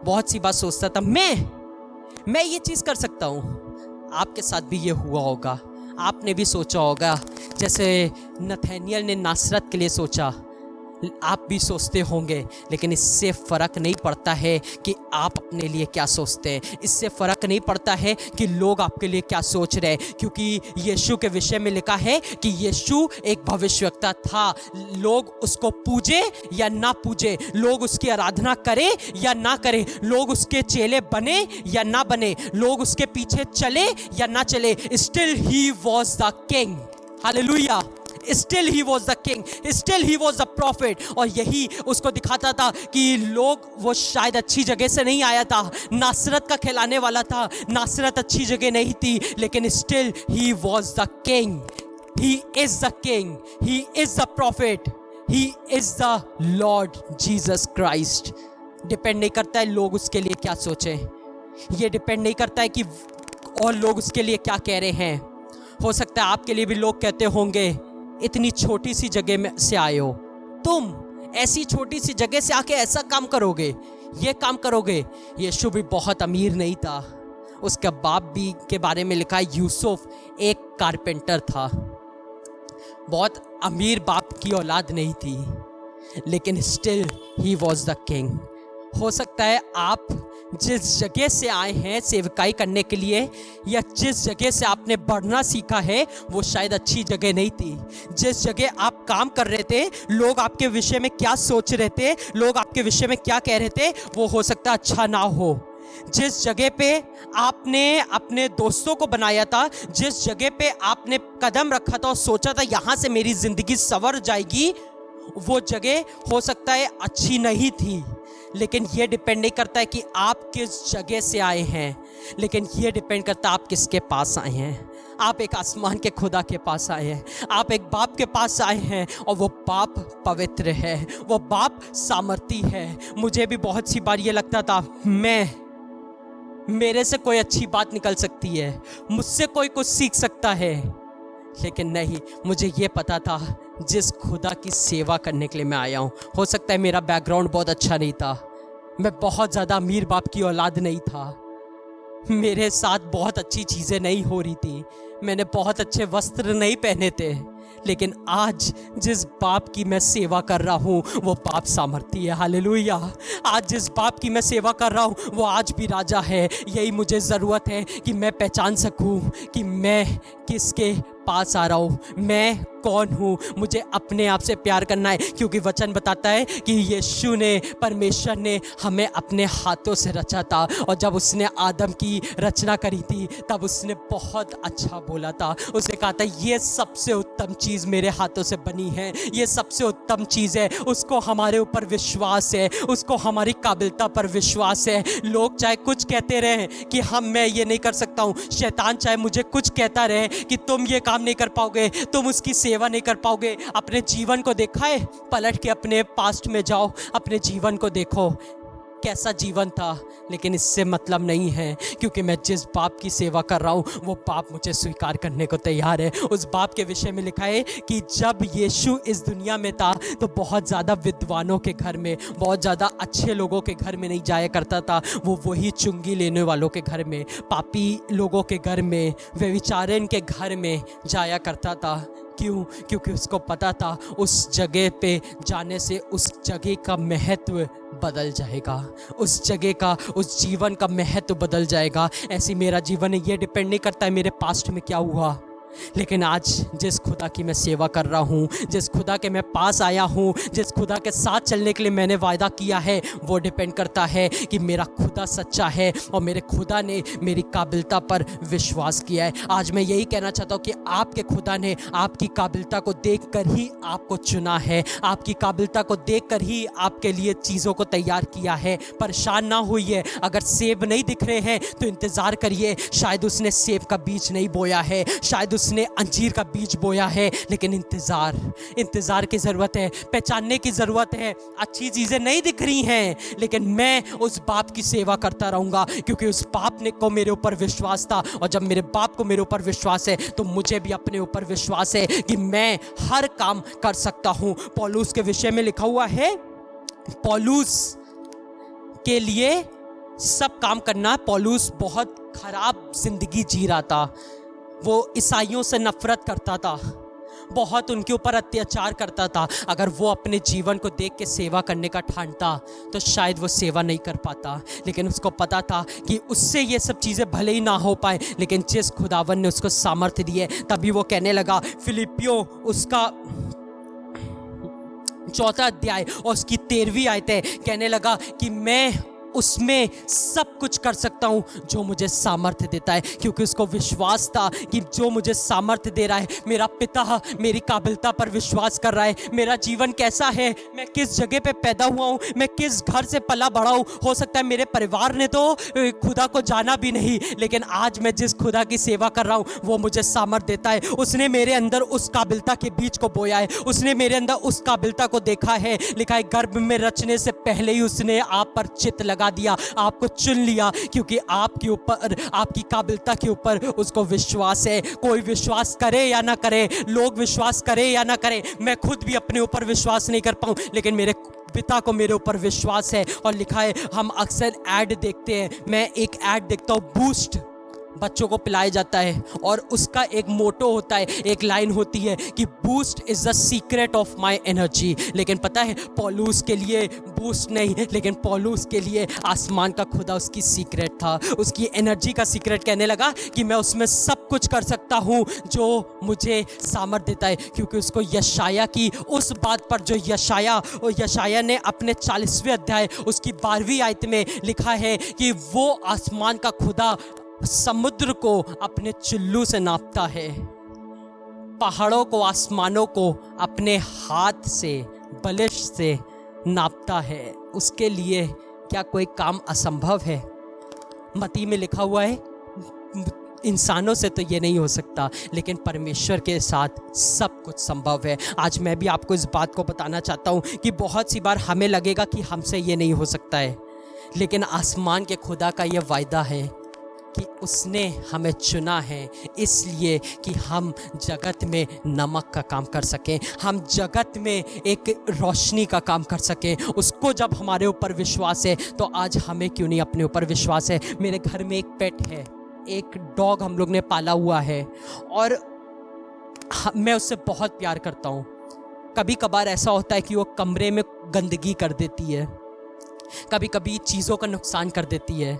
बहुत सी बार सोचता था, मैं ये चीज़ कर सकता हूँ। आपके साथ भी ये हुआ होगा, आपने भी सोचा होगा, जैसे नथानियल ने नासरत के लिए सोचा, आप भी सोचते होंगे। लेकिन इससे फ़र्क नहीं पड़ता है कि आप अपने लिए क्या सोचते हैं, इससे फ़र्क नहीं पड़ता है कि लोग आपके लिए क्या सोच रहे हैं, क्योंकि यीशु के विषय में लिखा है कि यीशु एक भविष्यवक्ता था। लोग उसको पूजे या ना पूजे, लोग उसकी आराधना करें या ना करें, लोग उसके चेले बने या ना बने, लोग उसके पीछे चले या ना चले, still he was the king. Hallelujah. Still he was the king, still he was the prophet। और यही उसको दिखाता था कि लोग, वो शायद अच्छी जगह से नहीं आया था, नासरत का खिलाने वाला था, नासरत अच्छी जगह नहीं थी, लेकिन still he was the king, he is the king, he is the prophet, he is the Lord Jesus Christ। Depend नहीं करता है लोग उसके लिए क्या सोचें, ये डिपेंड नहीं करता है कि और लोग उसके लिए क्या कह रहे हैं। हो सकता है आपके लिए भी लोग कहते होंगे, इतनी छोटी सी जगह में से आए हो, तुम ऐसी छोटी सी जगह से आके ऐसा काम करोगे, ये काम करोगे। यीशु भी बहुत अमीर नहीं था, उसका बाप भी के बारे में लिखा है, यूसुफ एक कारपेंटर था, बहुत अमीर बाप की औलाद नहीं थी, लेकिन still he was the king. हो सकता है आप जिस जगह से आए हैं सेवकाई करने के लिए, या जिस जगह से आपने बढ़ना सीखा है, वो शायद अच्छी जगह नहीं थी। जिस जगह आप काम कर रहे थे, लोग आपके विषय में क्या सोच रहे थे, लोग आपके विषय में क्या कह रहे थे, वो हो सकता है अच्छा ना हो। जिस जगह पे आपने अपने दोस्तों को बनाया था, जिस जगह पे आपने कदम रखा था और सोचा था यहाँ से मेरी ज़िंदगी संवर जाएगी, वो जगह हो सकता है अच्छी नहीं थी। लेकिन ये डिपेंड नहीं करता है कि आप किस जगह से आए हैं, लेकिन ये डिपेंड करता है आप किसके पास आए हैं। आप एक आसमान के खुदा के पास आए हैं, आप एक बाप के पास आए हैं, और वो बाप पवित्र है, वो बाप सामर्थी है। मुझे भी बहुत सी बार ये लगता था, मेरे से कोई अच्छी बात निकल सकती है, मुझसे कोई कुछ सीख सकता है, लेकिन नहीं, मुझे ये पता था जिस खुदा की सेवा करने के लिए मैं आया हूँ। हो सकता है मेरा बैकग्राउंड बहुत अच्छा नहीं था, मैं बहुत ज़्यादा अमीर बाप की औलाद नहीं था, मेरे साथ बहुत अच्छी चीज़ें नहीं हो रही थी, मैंने बहुत अच्छे वस्त्र नहीं पहने थे, लेकिन आज जिस बाप की मैं सेवा कर रहा हूँ वो बाप सामर्थी है। हालेलुया। आज जिस बाप की मैं सेवा कर रहा हूँ वो आज भी राजा है। यही मुझे ज़रूरत है कि मैं पहचान सकूँ कि मैं किसके पास आ रहा हूँ, मैं कौन हूँ। मुझे अपने आप से प्यार करना है, क्योंकि वचन बताता है कि यीशु ने, परमेश्वर ने हमें अपने हाथों से रचा था, और जब उसने आदम की रचना करी थी तब उसने बहुत अच्छा बोला था। उसने कहा था, ये सबसे उत्तम चीज़ मेरे हाथों से बनी है, ये सबसे उत्तम चीज़ है। उसको हमारे ऊपर विश्वास है, उसको हमारी काबिलियत पर विश्वास है। लोग चाहे कुछ कहते रहें कि मैं ये नहीं कर सकता हूँ, शैतान चाहे मुझे कुछ कहता रहे कि तुम ये काम नहीं कर पाओगे, तुम उसकी सेवा नहीं कर पाओगे। अपने जीवन को देखा है, पलट के अपने पास्ट में जाओ, अपने जीवन को देखो कैसा जीवन था। लेकिन इससे मतलब नहीं है, क्योंकि मैं जिस बाप की सेवा कर रहा हूँ वो बाप मुझे स्वीकार करने को तैयार है। उस बाप के विषय में लिखा है कि जब यीशु इस दुनिया में था तो बहुत ज़्यादा विद्वानों के घर में, बहुत ज़्यादा अच्छे लोगों के घर में नहीं जाया करता था। वो वही चुंगी लेने वालों के घर में, पापी लोगों के घर में, व्यभिचारिणी के घर में जाया करता था। क्यों? क्योंकि उसको पता था उस जगह पे जाने से उस जगह का महत्व बदल जाएगा, उस जगह का, उस जीवन का महत्व बदल जाएगा। ऐसी मेरा जीवन है, ये डिपेंड नहीं करता है मेरे पास्ट में क्या हुआ, लेकिन आज जिस खुदा की मैं सेवा कर रहा हूँ, जिस खुदा के मैं पास आया हूँ, जिस खुदा के साथ चलने के लिए मैंने वायदा किया है, वो डिपेंड करता है कि मेरा खुदा सच्चा है और मेरे खुदा ने मेरी काबिलता पर विश्वास किया है। आज मैं यही कहना चाहता हूँ कि आपके खुदा ने आपकी काबिलता को देखकर ही आपको चुना है, आपकी काबिलता को देखकर ही आपके लिए चीज़ों को तैयार किया है। परेशान ना होइए, अगर सेब नहीं दिख रहे हैं तो इंतज़ार करिए, शायद उसने सेब का बीज नहीं बोया है, शायद उसने अंजीर का बीज बोया है, लेकिन इंतजार की ज़रूरत है, पहचानने की ज़रूरत है। अच्छी चीज़ें नहीं दिख रही हैं, लेकिन मैं उस बाप की सेवा करता रहूँगा, क्योंकि उस बाप ने को मेरे ऊपर विश्वास था, और जब मेरे बाप को मेरे ऊपर विश्वास है तो मुझे भी अपने ऊपर विश्वास है कि मैं हर काम कर सकता हूँ। पौलुस के विषय में लिखा हुआ है, पौलुस के लिए सब काम करना। पौलुस बहुत खराब जिंदगी जी रहा था, वो ईसाइयों से नफरत करता था, बहुत उनके ऊपर अत्याचार करता था। अगर वो अपने जीवन को देख के सेवा करने का ठानता तो शायद वो सेवा नहीं कर पाता, लेकिन उसको पता था कि उससे ये सब चीज़ें भले ही ना हो पाए, लेकिन जिस खुदावन ने उसको सामर्थ्य दी है, तभी वो कहने लगा, फिलिपियों उसका 4 अध्याय और उसकी 13वीं आयत है, कहने लगा कि मैं उसमें सब कुछ कर सकता हूँ जो मुझे सामर्थ्य देता है, क्योंकि उसको विश्वास था कि जो मुझे सामर्थ्य दे रहा है, मेरा पिता मेरी काबिलता पर विश्वास कर रहा है। मेरा जीवन कैसा है, मैं किस जगह पे पैदा हुआ हूँ, मैं किस घर से पला बड़ा हूँ, हो सकता है मेरे परिवार ने तो खुदा को जाना भी नहीं, लेकिन आज मैं जिस खुदा की सेवा कर रहा हूँ वो मुझे सामर्थ्य देता है। उसने मेरे अंदर उस काबिलता के बीज को बोया है, उसने मेरे अंदर उस काबिलता को देखा है। लिखा है, गर्भ में रचने से पहले ही उसने आप पर चित्त लगा दिया, आपको चुन लिया, क्योंकि आपके ऊपर, आपकी काबिलता के ऊपर उसको विश्वास है। कोई विश्वास करे या ना करे, लोग विश्वास करे या ना करे, मैं खुद भी अपने ऊपर विश्वास नहीं कर पाऊं, लेकिन मेरे पिता को मेरे ऊपर विश्वास है। और लिखा है, हम अक्सर ऐड देखते हैं, मैं एक ऐड देखता हूँ, बूस्ट बच्चों को पिलाया जाता है, और उसका एक मोटो होता है, एक लाइन होती है कि boost is the secret of my energy. लेकिन पता है, पौलुस के लिए बूस्ट नहीं, लेकिन पौलुस के लिए आसमान का खुदा उसकी सीक्रेट था, उसकी एनर्जी का सीक्रेट। कहने लगा कि मैं उसमें सब कुछ कर सकता हूँ जो मुझे सामर्थ्य देता है, क्योंकि उसको यशाया की उस बात पर, जो यशाया ने अपने 40वें अध्याय उसकी 12वीं आयत में लिखा है कि वो आसमान का खुदा समुद्र को अपने चुल्लू से नापता है, पहाड़ों को, आसमानों को अपने हाथ से, बलिश से नापता है। उसके लिए क्या कोई काम असंभव है? मत्ती में लिखा हुआ है, इंसानों से तो ये नहीं हो सकता, लेकिन परमेश्वर के साथ सब कुछ संभव है। आज मैं भी आपको इस बात को बताना चाहता हूँ कि बहुत सी बार हमें लगेगा कि हमसे ये नहीं हो सकता है, लेकिन आसमान के खुदा का ये वायदा है कि उसने हमें चुना है इसलिए कि हम जगत में नमक का काम कर सकें, हम जगत में एक रोशनी का काम कर सकें। उसको जब हमारे ऊपर विश्वास है तो आज हमें क्यों नहीं अपने ऊपर विश्वास है। मेरे घर में एक पेट है, एक डॉग हम लोग ने पाला हुआ है, और मैं उससे बहुत प्यार करता हूँ। कभी कभार ऐसा होता है कि वो कमरे में गंदगी कर देती है, कभी कभी चीज़ों का नुकसान कर देती है,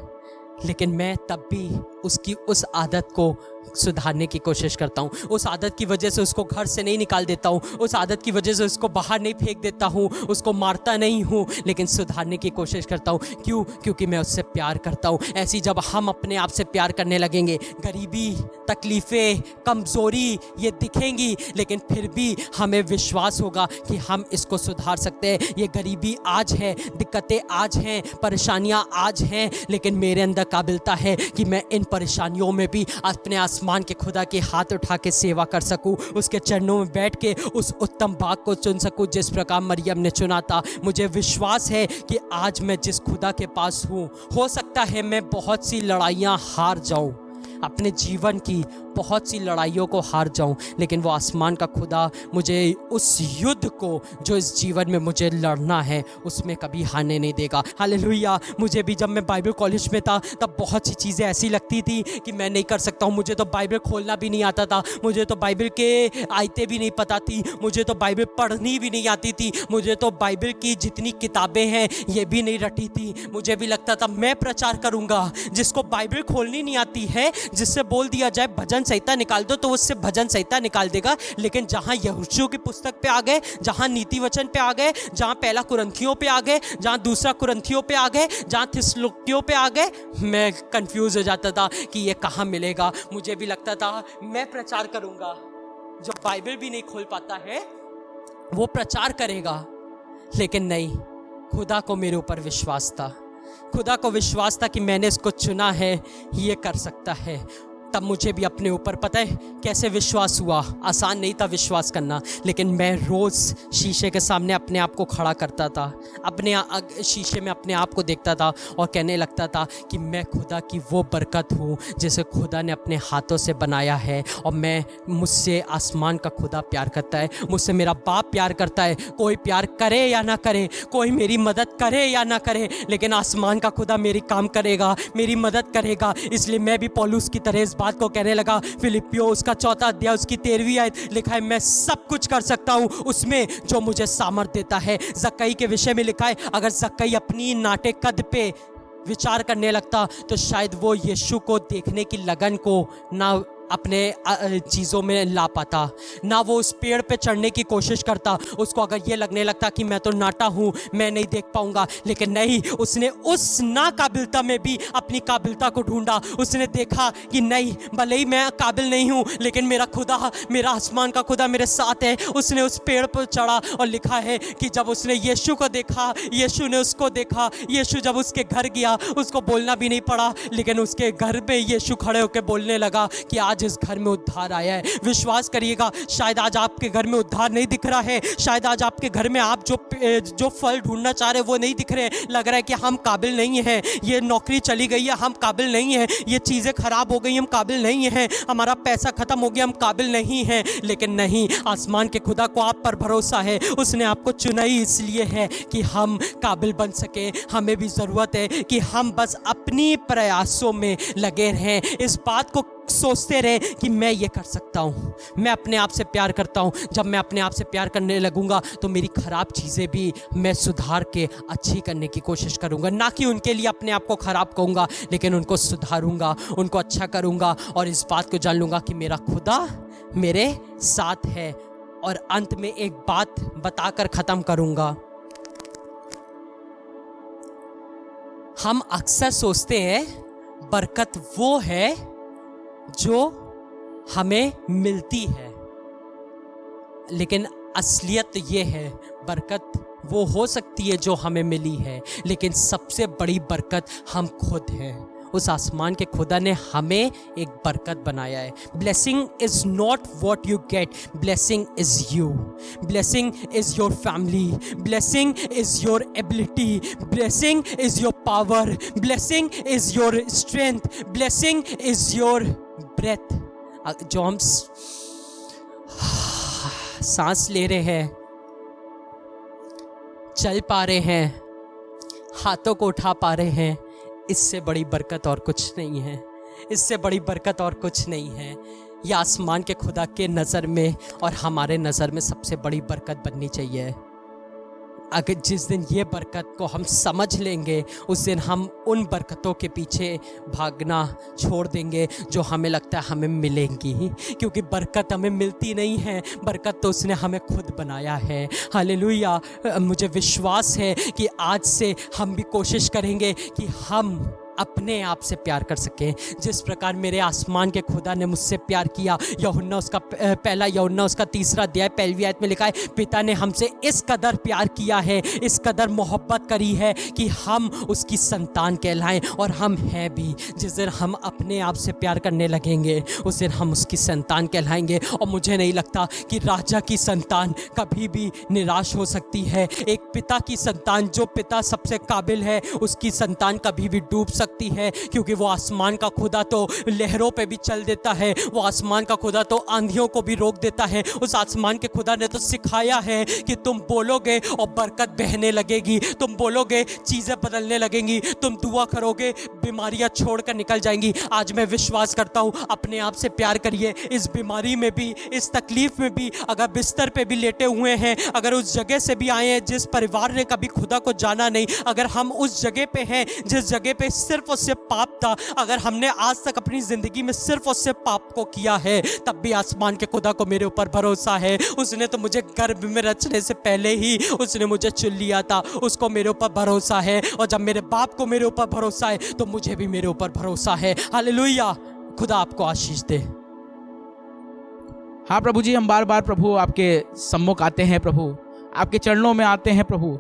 लेकिन मैं तब भी उसकी उस आदत को सुधारने की कोशिश करता हूँ। उस आदत की वजह से उसको घर से नहीं निकाल देता हूँ, उस आदत की वजह से उसको बाहर नहीं फेंक देता हूँ, उसको मारता नहीं हूँ, लेकिन सुधारने की कोशिश करता हूँ। क्यों? क्योंकि मैं उससे प्यार करता हूँ। ऐसी जब हम अपने आप से प्यार करने लगेंगे, गरीबी, तकलीफ़ें, कमज़ोरी ये दिखेंगी, लेकिन फिर भी हमें विश्वास होगा कि हम इसको सुधार सकते हैं। ये गरीबी आज है, दिक्कतें आज हैं, परेशानियाँ आज हैं, लेकिन मेरे अंदर काबिलता है कि मैं इन परेशानियों में भी अपने आसमान के खुदा के हाथ उठा के सेवा कर सकूं, उसके चरणों में बैठ के उस उत्तम भाग को चुन सकूं जिस प्रकार मरियम ने चुना था। मुझे विश्वास है कि आज मैं जिस खुदा के पास हूं, हो सकता है मैं बहुत सी लड़ाइयां हार जाऊं, अपने जीवन की बहुत सी लड़ाइयों को हार जाऊं, लेकिन वो आसमान का खुदा मुझे उस युद्ध को जो इस जीवन में मुझे लड़ना है उसमें कभी हारने नहीं देगा। हालेलुया। मुझे भी जब मैं बाइबल कॉलेज में था तब बहुत सी चीज़ें ऐसी लगती थी कि मैं नहीं कर सकता हूँ। मुझे तो बाइबल खोलना भी नहीं आता था, मुझे तो बाइबल के आयतें भी नहीं पता थी, मुझे तो बाइबल पढ़नी भी नहीं आती थी, मुझे तो बाइबल की जितनी किताबें हैं ये भी नहीं रटी थी। मुझे भी लगता था मैं प्रचार करूँगा। जिसको बाइबल खोलनी नहीं आती है, जिससे बोल दिया जाए भजन संहिता निकाल दो तो उससे भजन संहिता निकाल देगा। लेकिन जहाँ यहोशू की पुस्तक पे आ गए, जहाँ नीति वचन पे आ गए, जहाँ पहला कुरंथियों पे आ गए, जहाँ दूसरा कुरंथियों पे आ गए, जहाँ थिस्सलुनीकियों पे आ गए, मैं कंफ्यूज हो जाता था कि ये कहाँ मिलेगा। मुझे भी लगता था मैं प्रचार करूँगा। जो बाइबल भी नहीं खोल पाता है वो प्रचार करेगा। लेकिन नहीं, खुदा को मेरे ऊपर विश्वास था, खुदा को विश्वास था कि मैंने इसको चुना है, ये कर सकता है। तब मुझे भी अपने ऊपर पता है कैसे विश्वास हुआ। आसान नहीं था विश्वास करना, लेकिन मैं रोज़ शीशे के सामने अपने आप को खड़ा करता था, अपने शीशे में अपने आप को देखता था और कहने लगता था कि मैं खुदा की वो बरकत हूँ जिसे खुदा ने अपने हाथों से बनाया है। और मुझसे आसमान का खुदा प्यार करता है, मुझसे मेरा बाप प्यार करता है। कोई प्यार करे या ना करे, कोई मेरी मदद करे या ना करे, लेकिन आसमान का खुदा मेरी काम करेगा, मेरी मदद करेगा। इसलिए मैं भी पौलुस की तरह बात को कहने लगा। फिलिपियों उसका 4 अध्याय उसकी 13वीं आयत लिखा है, मैं सब कुछ कर सकता हूँ उसमें जो मुझे सामर्थ्य देता है। जक्कई के विषय में लिखा है, अगर जक्कई अपनी नाटे कद पे विचार करने लगता तो शायद वो यीशु को देखने की लगन को ना अपने चीज़ों में ला पाता, ना वो उस पेड़ पे चढ़ने की कोशिश करता। उसको अगर ये लगने लगता कि मैं तो नाटा हूँ, मैं नहीं देख पाऊँगा, लेकिन नहीं, उसने उस नाकाबिलता में भी अपनी काबिलता को ढूंढा। उसने देखा कि नहीं, भले ही मैं काबिल नहीं हूँ, लेकिन मेरा खुदा, मेरा आसमान का खुदा मेरे साथ है। उसने उस पेड़ पर चढ़ा और लिखा है कि जब उसने यीशु को देखा, यीशु ने उसको देखा। यीशु जब उसके घर गया, उसको बोलना भी नहीं पड़ा, लेकिन उसके घर में यीशु खड़े होकर बोलने लगा कि आज इस घर में उद्धार आया है। विश्वास करिएगा, शायद आज आपके घर में उद्धार नहीं दिख रहा है, शायद आज आपके घर में आप जो फल ढूंढना चाह रहे हैं वो नहीं दिख रहे हैं। लग रहा है कि हम काबिल नहीं हैं, ये नौकरी चली गई है, हम काबिल नहीं हैं, ये चीज़ें खराब हो गई, हम काबिल नहीं हैं, हमारा पैसा खत्म हो गया, हम काबिल नहीं हैं। लेकिन नहीं, आसमान के खुदा को आप पर भरोसा है। उसने आपको चुना ही इसलिए है कि हम काबिल बन सके। हमें भी ज़रूरत है कि हम बस अपनी प्रयासों में लगे रहें, इस बात को सोचते रहे कि मैं ये कर सकता हूँ, मैं अपने आप से प्यार करता हूँ। जब मैं अपने आप से प्यार करने लगूंगा तो मेरी ख़राब चीज़ें भी मैं सुधार के अच्छी करने की कोशिश करूँगा। ना कि उनके लिए अपने आप को ख़राब कहूँगा, लेकिन उनको सुधारूँगा, उनको अच्छा करूँगा और इस बात को जान लूँगा कि मेरा खुदा मेरे साथ है। और अंत में एक बात बताकर ख़त्म करूँगा। हम अक्सर सोचते हैं बरकत वो है जो हमें मिलती है, लेकिन असलियत ये है, बरकत वो हो सकती है जो हमें मिली है, लेकिन सबसे बड़ी बरकत हम खुद हैं। उस आसमान के खुदा ने हमें एक बरकत बनाया है। Blessing is not what you get, blessing is you. Blessing is your family, blessing is your ability, blessing is your power, blessing is your strength, blessing is your breath. जो हम सांस ले रहे हैं, चल पा रहे हैं, हाथों को उठा पा रहे हैं, इससे बड़ी बरकत और कुछ नहीं है, इससे बड़ी बरकत और कुछ नहीं है। यह आसमान के खुदा के नज़र में और हमारे नज़र में सबसे बड़ी बरकत बननी चाहिए। अगर जिस दिन ये बरकत को हम समझ लेंगे, उस दिन हम उन बरकतों के पीछे भागना छोड़ देंगे जो हमें लगता है हमें मिलेंगी, क्योंकि बरकत हमें मिलती नहीं है, बरकत तो उसने हमें खुद बनाया है। हालेलुया। मुझे विश्वास है कि आज से हम भी कोशिश करेंगे कि हम अपने आप से प्यार कर सकें, जिस प्रकार मेरे आसमान के खुदा ने मुझसे प्यार किया। यूहन्ना उसका पहला यूहन्ना उसका 3 अध्याय 1 आयत में लिखा है, पिता ने हमसे इस कदर प्यार किया है, इस कदर मोहब्बत करी है कि हम उसकी संतान कहलाएं, और हम हैं भी। जिस दिन हम अपने आप से प्यार करने लगेंगे, उस दिन हम उसकी संतान कहलाएंगे। और मुझे नहीं लगता कि राजा की संतान कभी भी निराश हो सकती है। एक पिता की संतान, जो पिता सबसे काबिल है, उसकी संतान कभी भी डूब सकती है, क्योंकि वो आसमान का खुदा तो लहरों पे भी चल देता है, वो आसमान का खुदा तो आंधियों को भी रोक देता है। उस आसमान के खुदा ने तो सिखाया है कि तुम बोलोगे और बरकत बहने लगेगी, तुम बोलोगे चीज़ें बदलने लगेंगी, तुम दुआ करोगे बीमारियां छोड़कर निकल जाएंगी। आज मैं विश्वास करता हूँ, अपने आप से प्यार करिए। इस बीमारी में भी, इस तकलीफ में भी, अगर बिस्तर पे भी लेटे हुए हैं, अगर उस जगह से भी आए हैं जिस परिवार ने कभी खुदा को जाना नहीं, अगर हम उस जगह पे हैं जिस जगह पे सिर्फ और सिर्फ पाप था, अगर हमने आज तक अपनी जिंदगी में सिर्फ और सिर्फ पाप को किया है, तब भी आसमान के खुदा को मेरे ऊपर भरोसा है। उसने तो मुझे गर्भ में रचने से पहले ही उसने मुझे चुन लिया था, उसको मेरे ऊपर भरोसा है। और जब मेरे बाप को मेरे ऊपर भरोसा है तो मुझे भी मेरे ऊपर भरोसा है। हालेलुया। खुदा आपको आशीष दे। हाँ प्रभु जी, हम बार बार प्रभु आपके सम्मुख आते हैं, प्रभु आपके चरणों में आते हैं प्रभु,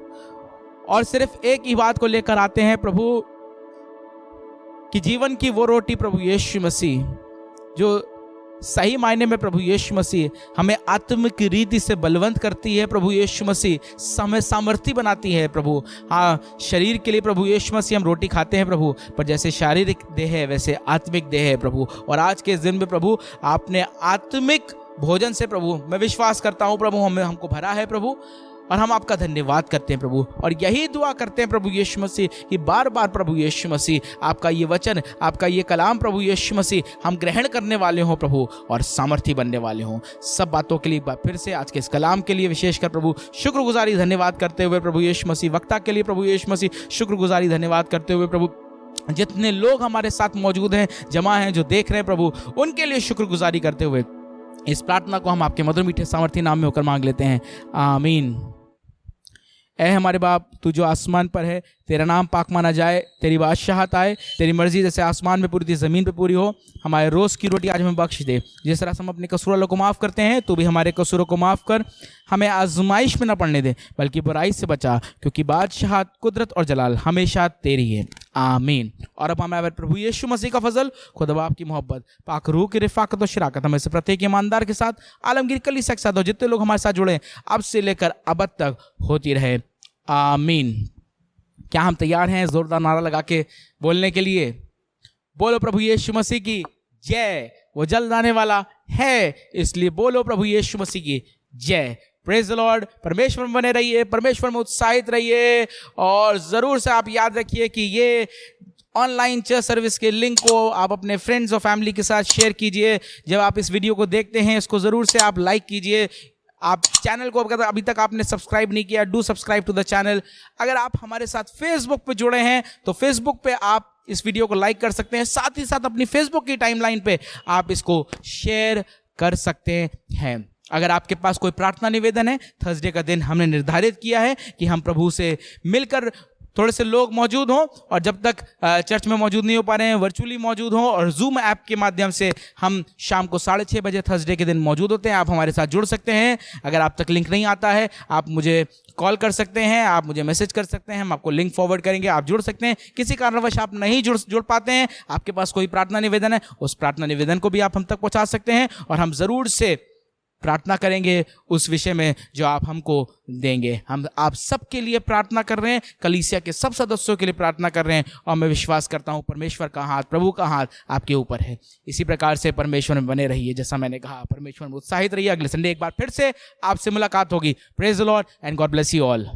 और सिर्फ एक ही बात को लेकर आते हैं प्रभु, कि जीवन की वो रोटी प्रभु यीशु मसीह, जो सही मायने में प्रभु यीशु मसीह हमें आत्मिक रीति से बलवंत करती है। प्रभु यीशु मसीह हमें सामर्थ्य बनाती है प्रभु। हाँ, शरीर के लिए प्रभु यीशु मसीह हम रोटी खाते हैं प्रभु, पर जैसे शारीरिक देह है वैसे आत्मिक देह है प्रभु। और आज के दिन में प्रभु आपने आत्मिक भोजन से प्रभु मैं विश्वास करता हूँ प्रभु हमको भरा है प्रभु, और हम आपका धन्यवाद करते हैं प्रभु। और यही दुआ करते हैं प्रभु यीशु मसीह कि बार बार प्रभु यीशु मसीह आपका ये वचन, आपका ये कलाम प्रभु यीशु मसीह हम ग्रहण करने वाले हों प्रभु, और सामर्थ्य बनने वाले हों। सब बातों के लिए एक बार फिर से आज के इस कलाम के लिए विशेषकर प्रभु शुक्रगुजारी धन्यवाद करते हुए प्रभु यीशु मसीह, वक्ता के लिए प्रभु यीशु मसीह शुक्रगुजारी धन्यवाद करते हुए प्रभु, जितने लोग हमारे साथ मौजूद हैं, जमा हैं, जो देख रहे हैं प्रभु, उनके लिए शुक्रगुजारी करते हुए इस प्रार्थना को हम आपके मधुर मीठे सामर्थ्य नाम में होकर मांग लेते हैं, आमीन। ऐ हमारे बाप, तू जो आसमान पर है, तेरा नाम पाक माना जाए, तेरी बादशाहत आए, तेरी मर्जी जैसे आसमान में पूरी थी ज़मीन पे पूरी हो। हमारे रोज़ की रोटी आज हमें बख्श दे, जिस तरह से हम अपने कसूर वालों को माफ़ करते हैं, तू भी हमारे कसूरों को माफ़ कर। हमें आजमाइश में न पड़ने दे, बल्कि बुराई से बचा, क्योंकि बादशाहत, कुदरत और जलाल हमेशा तेरी है, आमीन। और अब हमारे प्रभु यीशु मसीह का फजल, खुदा बाप की मोहब्बत, पाक रूह की रिफाकत और शराकत हमें से प्रत्येक ईमानदार के साथ, आलमगीर कलीसिया के साथ और जितने लोग हमारे साथ जुड़े अब से लेकर अब तक होती रहे, आमीन। क्या हम तैयार हैं जोरदार नारा लगा के बोलने के लिए? बोलो प्रभु यीशु मसीह की जय। वो जल्द आने वाला है, इसलिए बोलो प्रभु यीशु मसीह की जय। Praise the Lord. परमेश्वर में बने रहिए, परमेश्वर में उत्साहित रहिए, और ज़रूर से आप याद रखिए कि ये ऑनलाइन चर्च सर्विस के लिंक को आप अपने फ्रेंड्स और फैमिली के साथ शेयर कीजिए। जब आप इस वीडियो को देखते हैं, इसको ज़रूर से आप लाइक कीजिए। आप चैनल को अगर अभी तक आपने सब्सक्राइब नहीं किया, do subscribe to the channel. अगर आप हमारे साथ फेसबुक पे जुड़े हैं तो फेसबुक पे आप इस वीडियो को लाइक कर सकते हैं, साथ ही साथ अपनी फेसबुक की टाइमलाइन पे आप इसको शेयर कर सकते हैं। अगर आपके पास कोई प्रार्थना निवेदन है, थर्सडे का दिन हमने निर्धारित किया है कि हम प्रभु से मिलकर थोड़े से लोग मौजूद हों, और जब तक चर्च में मौजूद नहीं हो पा रहे हैं वर्चुअली मौजूद हों, और जूम ऐप के माध्यम से हम शाम को 6:30 बजे थर्सडे के दिन मौजूद होते हैं। आप हमारे साथ जुड़ सकते हैं। अगर आप तक लिंक नहीं आता है, आप मुझे कॉल कर सकते हैं, आप मुझे मैसेज कर सकते हैं, हम आपको लिंक फॉरवर्ड करेंगे, आप जुड़ सकते हैं। किसी कारणवश आप नहीं जुड़ पाते हैं, आपके पास कोई प्रार्थना निवेदन है, उस प्रार्थना निवेदन को भी आप हम तक पहुँचा सकते हैं, और हम ज़रूर से प्रार्थना करेंगे उस विषय में जो आप हमको देंगे। हम आप सबके लिए प्रार्थना कर रहे हैं, कलीसिया के सब सदस्यों के लिए प्रार्थना कर रहे हैं, और मैं विश्वास करता हूँ परमेश्वर का हाथ, प्रभु का हाथ आपके ऊपर है। इसी प्रकार से परमेश्वर में बने रहिए, जैसा मैंने कहा, परमेश्वर में उत्साहित रहिए। अगले संडे एक बार फिर से आपसे मुलाकात होगी। Praise the Lord and God bless you all.